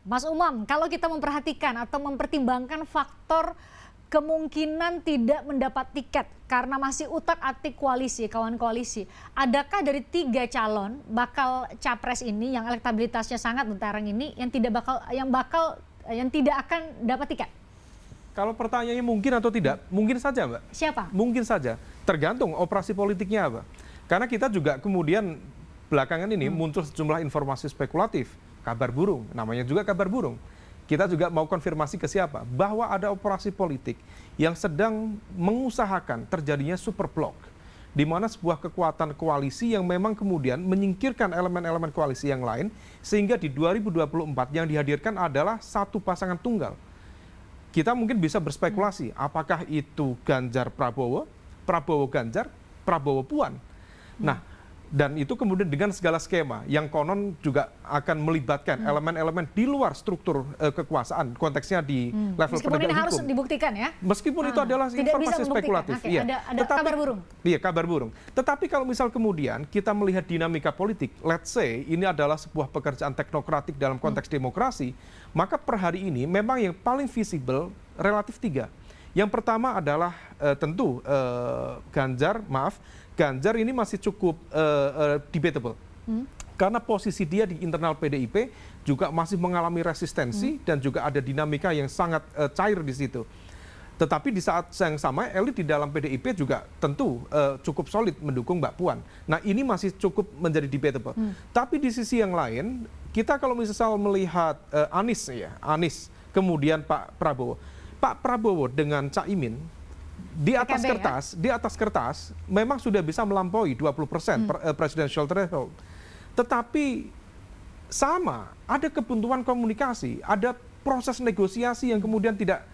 Mas Umam, kalau kita memperhatikan atau mempertimbangkan faktor kemungkinan tidak mendapat tiket karena masih utak-atik koalisi, kawan koalisi, adakah dari 3 calon bakal capres ini yang elektabilitasnya sangat mentereng ini yang tidak akan dapat tiket? Kalau pertanyaannya mungkin atau tidak, mungkin saja, Mbak. Siapa? Mungkin saja, tergantung operasi politiknya apa. Karena kita juga kemudian belakangan ini muncul sejumlah informasi spekulatif, kabar burung, namanya juga kabar burung. Kita juga mau konfirmasi ke siapa? Bahwa ada operasi politik yang sedang mengusahakan terjadinya super blok, di mana sebuah kekuatan koalisi yang memang kemudian menyingkirkan elemen-elemen koalisi yang lain, sehingga di 2024 yang dihadirkan adalah satu pasangan tunggal. Kita mungkin bisa berspekulasi, apakah itu Ganjar Prabowo, Prabowo Ganjar, Prabowo Puan. Nah, dan itu kemudian dengan segala skema yang konon juga akan melibatkan elemen-elemen di luar struktur kekuasaan, konteksnya di level meskipun penegak ini harus hukum. dibuktikan ya? Meskipun itu adalah informasi spekulatif. Okay, ya. ada kabar burung. Iya, kabar burung. Tetapi kalau misal kemudian kita melihat dinamika politik, let's say ini adalah sebuah pekerjaan teknokratik dalam konteks demokrasi, maka per hari ini memang yang paling visible relatif 3. Yang pertama adalah tentu Ganjar ini masih cukup debatable. Karena posisi dia di internal PDIP juga masih mengalami resistensi dan juga ada dinamika yang sangat cair di situ. Tetapi di saat yang sama elit di dalam PDIP juga tentu cukup solid mendukung Mbak Puan. Nah, ini masih cukup menjadi debatable. Tapi di sisi yang lain, kita kalau misal melihat Anies, kemudian Pak Prabowo dengan Caimin, di atas kertas memang sudah bisa melampaui 20% presidential threshold. Tetapi sama, ada kebuntuan komunikasi, ada proses negosiasi yang kemudian tidak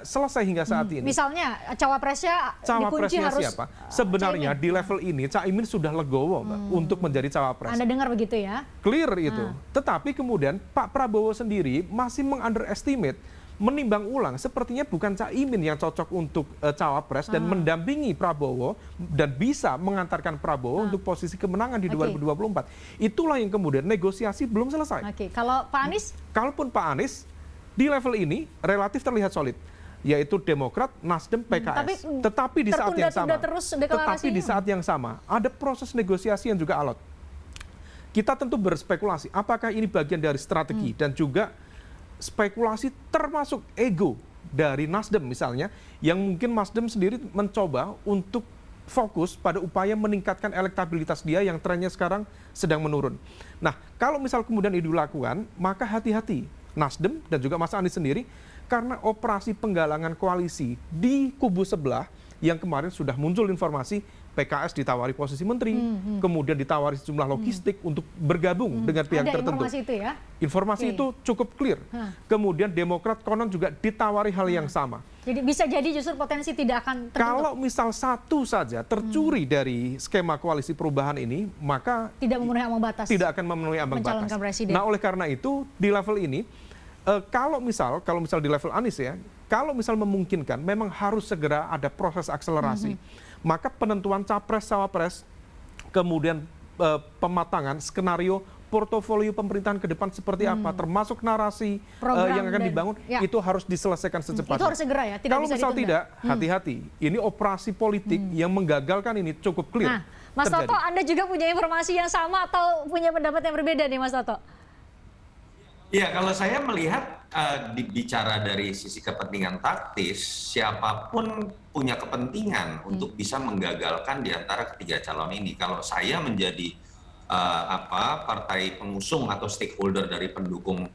selesai hingga saat ini. Misalnya cawapresnya dikunci harus siapa? Sebenarnya di level ini Caimin sudah legowo, Mbak, untuk menjadi cawapres. Anda dengar begitu ya? Clear itu. Tetapi kemudian Pak Prabowo sendiri masih mengunderestimate, menimbang ulang, sepertinya bukan Caimin yang cocok untuk cawapres dan mendampingi Prabowo dan bisa mengantarkan Prabowo untuk posisi kemenangan di 2024. Itulah yang kemudian negosiasi belum selesai. Kalau Pak Anies? Kalaupun Pak Anies di level ini relatif terlihat solid, yaitu Demokrat, Nasdem, PKS. Tetapi di saat yang sama, ada proses negosiasi yang juga alot. Kita tentu berspekulasi, apakah ini bagian dari strategi dan juga spekulasi termasuk ego dari Nasdem misalnya, yang mungkin Nasdem sendiri mencoba untuk fokus pada upaya meningkatkan elektabilitas dia yang trennya sekarang sedang menurun. Nah, kalau misal kemudian itu dilakukan, maka hati-hati Nasdem dan juga Mas Anies sendiri, karena operasi penggalangan koalisi di kubu sebelah yang kemarin sudah muncul informasi PKS ditawari posisi menteri, kemudian ditawari sejumlah logistik untuk bergabung dengan pihak tertentu. Informasi itu ya? Informasi itu cukup clear. Kemudian Demokrat konon juga ditawari hal yang sama. Jadi bisa jadi justru potensi tidak akan terbentuk. Kalau misal satu saja tercuri dari skema koalisi perubahan ini, maka tidak memenuhi ambang batas. Tidak akan memenuhi ambang batas. Nah, oleh karena itu di level ini, kalau misal di level Anies ya, kalau misal memungkinkan, memang harus segera ada proses akselerasi. Maka penentuan capres-cawapres, kemudian pematangan skenario portofolio pemerintahan ke depan seperti apa, termasuk narasi yang akan dibangun, itu harus diselesaikan secepatnya. Itu harus segera ya? Kalau misal tidak, hati-hati. Ini operasi politik yang menggagalkan ini cukup clear. Nah, Mas Toto, Anda juga punya informasi yang sama atau punya pendapat yang berbeda nih, Mas Toto? Ya, kalau saya melihat bicara dari sisi kepentingan taktis, siapapun punya kepentingan untuk bisa menggagalkan di antara ketiga calon ini. Kalau saya menjadi partai pengusung atau stakeholder dari pendukung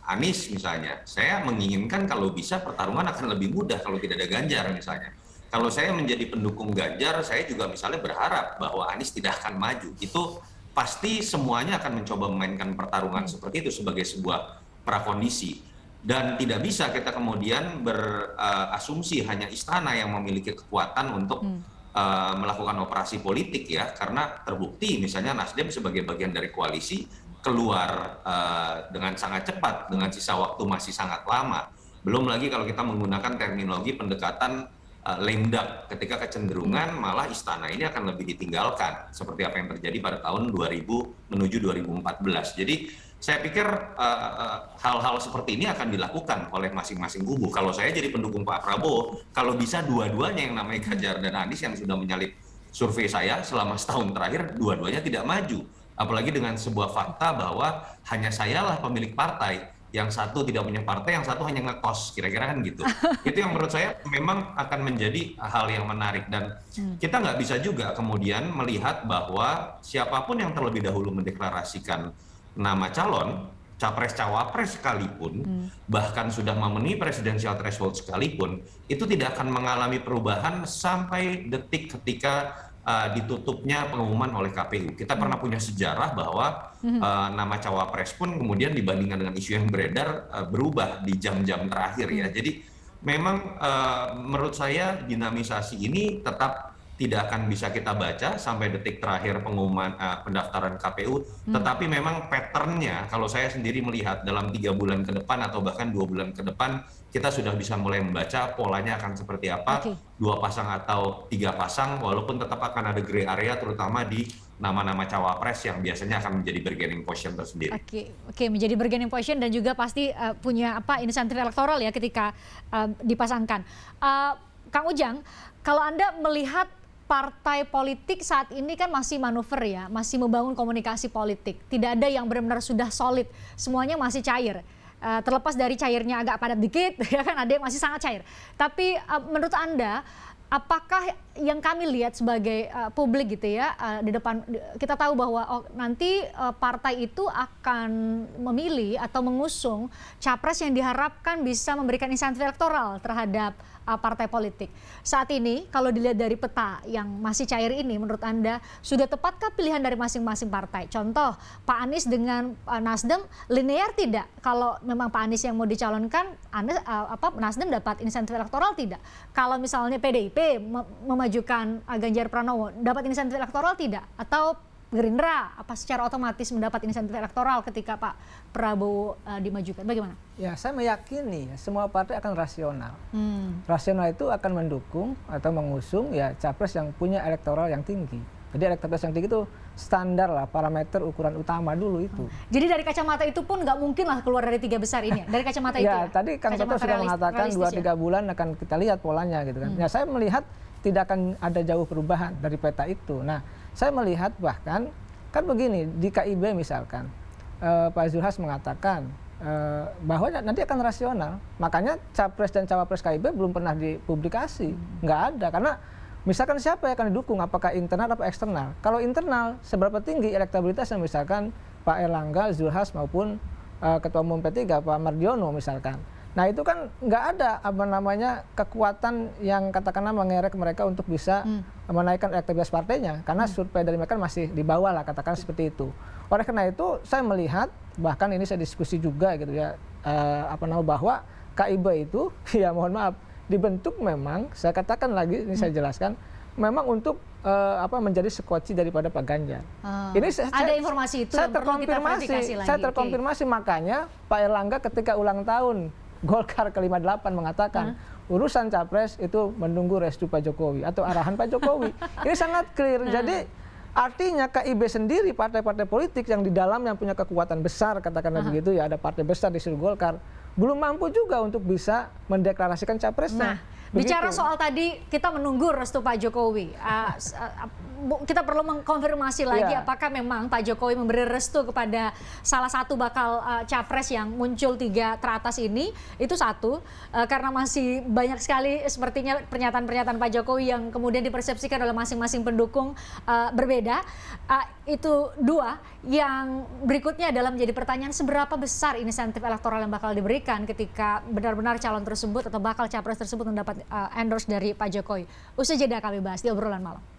Anies misalnya, saya menginginkan kalau bisa pertarungan akan lebih mudah kalau tidak ada Ganjar misalnya. Kalau saya menjadi pendukung Ganjar, saya juga misalnya berharap bahwa Anies tidak akan maju. Itu pasti semuanya akan mencoba memainkan pertarungan seperti itu sebagai sebuah prakondisi. Dan tidak bisa kita kemudian berasumsi hanya istana yang memiliki kekuatan untuk melakukan operasi politik ya, karena terbukti misalnya Nasdem sebagai bagian dari koalisi keluar dengan sangat cepat, dengan sisa waktu masih sangat lama. Belum lagi kalau kita menggunakan terminologi pendekatan lame duck, ketika kecenderungan malah istana ini akan lebih ditinggalkan seperti apa yang terjadi pada tahun 2000 menuju 2014. Jadi saya pikir hal-hal seperti ini akan dilakukan oleh masing-masing kubu. Kalau saya jadi pendukung Pak Prabowo, kalau bisa dua-duanya yang namanya Ganjar dan Anies yang sudah menyalip survei saya selama setahun terakhir, dua-duanya tidak maju. Apalagi dengan sebuah fakta bahwa hanya sayalah pemilik partai, yang satu tidak punya partai, yang satu hanya ngekos, kira-kira kan gitu. Itu yang menurut saya memang akan menjadi hal yang menarik, dan kita nggak bisa juga kemudian melihat bahwa siapapun yang terlebih dahulu mendeklarasikan nama calon, capres-cawapres sekalipun, bahkan sudah memenuhi presidensial threshold sekalipun, itu tidak akan mengalami perubahan sampai detik ketika ditutupnya pengumuman oleh KPU. Kita pernah punya sejarah bahwa nama cawapres pun kemudian dibandingkan dengan isu yang beredar berubah di jam-jam terakhir ya. Jadi memang menurut saya dinamisasi ini tetap tidak akan bisa kita baca sampai detik terakhir pengumuman pendaftaran KPU, tetapi memang patternnya kalau saya sendiri melihat dalam 3 bulan ke depan atau bahkan 2 bulan ke depan, kita sudah bisa mulai membaca polanya akan seperti apa, 2 pasang atau 3 pasang, walaupun tetap akan ada gray area terutama di nama-nama cawapres yang biasanya akan menjadi bargaining position tersendiri. Oke, menjadi bargaining position dan juga pasti punya insentif elektoral ya ketika dipasangkan. Kang Ujang, kalau Anda melihat partai politik saat ini kan masih manuver ya, masih membangun komunikasi politik. Tidak ada yang benar-benar sudah solid, semuanya masih cair. Terlepas dari cairnya agak padat dikit, ya kan ada yang masih sangat cair. Tapi menurut Anda, apakah yang kami lihat sebagai publik gitu ya, di depan kita tahu bahwa nanti partai itu akan memilih atau mengusung capres yang diharapkan bisa memberikan insentif elektoral terhadap partai politik. Saat ini kalau dilihat dari peta yang masih cair ini, menurut Anda sudah tepatkah pilihan dari masing-masing partai? Contoh, Pak Anies dengan Nasdem linear tidak? Kalau memang Pak Anies yang mau dicalonkan, Nasdem dapat insentif elektoral tidak? Kalau misalnya PDIP memajukan Ganjar Pranowo, dapat insentif elektoral tidak? Atau Gerindra apa secara otomatis mendapat insentif elektoral ketika Pak Prabowo dimajukan? Bagaimana? Ya, saya meyakini ya, semua partai akan rasional. Rasional itu akan mendukung atau mengusung ya capres yang punya elektoral yang tinggi. Jadi elektabilitas yang tinggi itu standar lah, parameter ukuran utama dulu itu. Jadi dari kacamata itu pun nggak mungkin lah keluar dari 3 besar ini. Dari kacamata itu ya. Tadi Kang Toto sudah mengatakan 2-3 bulan akan kita lihat polanya gitu kan. Ya, saya melihat tidak akan ada jauh perubahan dari peta itu. Nah, saya melihat bahkan kan begini di KIB misalkan Pak Zulhas mengatakan bahwa nanti akan rasional. Makanya capres dan cawapres KIB belum pernah dipublikasi, nggak ada karena misalkan siapa yang akan didukung, apakah internal atau eksternal. Kalau internal seberapa tinggi elektabilitasnya misalkan Pak Erlangga, Zulhas maupun Ketua Umum P3 Pak Mardiono misalkan. Nah itu kan nggak ada kekuatan yang katakanlah mengerek mereka untuk bisa menaikkan elektabilitas partainya karena survei dari mereka masih di bawah lah katakan seperti itu. Oleh karena itu saya melihat bahkan ini saya diskusi juga gitu ya bahwa KIB itu ya mohon maaf dibentuk memang saya katakan lagi ini saya jelaskan memang untuk menjadi sekoci daripada Pak Ganjar. Ini ada informasi itu saya yang perlu kita verifikasi lagi. Saya terkonfirmasi makanya Pak Erlangga ketika ulang tahun Golkar ke-58 mengatakan urusan capres itu menunggu restu Pak Jokowi atau arahan Pak Jokowi. Ini sangat clear. Jadi artinya KIB sendiri partai-partai politik yang di dalam yang punya kekuatan besar katakanlah begitu ya ada partai besar di seluruh Golkar belum mampu juga untuk bisa mendeklarasikan capresnya. Bicara soal tadi kita menunggu restu Pak Jokowi, kita perlu mengkonfirmasi lagi apakah memang Pak Jokowi memberi restu kepada salah satu bakal capres yang muncul 3 teratas ini. Itu satu, karena masih banyak sekali sepertinya pernyataan-pernyataan Pak Jokowi yang kemudian dipersepsikan oleh masing-masing pendukung berbeda. Itu 2, yang berikutnya adalah menjadi pertanyaan seberapa besar insentif elektoral yang bakal diberikan ketika benar-benar calon tersebut atau bakal capres tersebut mendapat endorse dari Pak Jokowi. Usai jeda kami bahas di obrolan malam.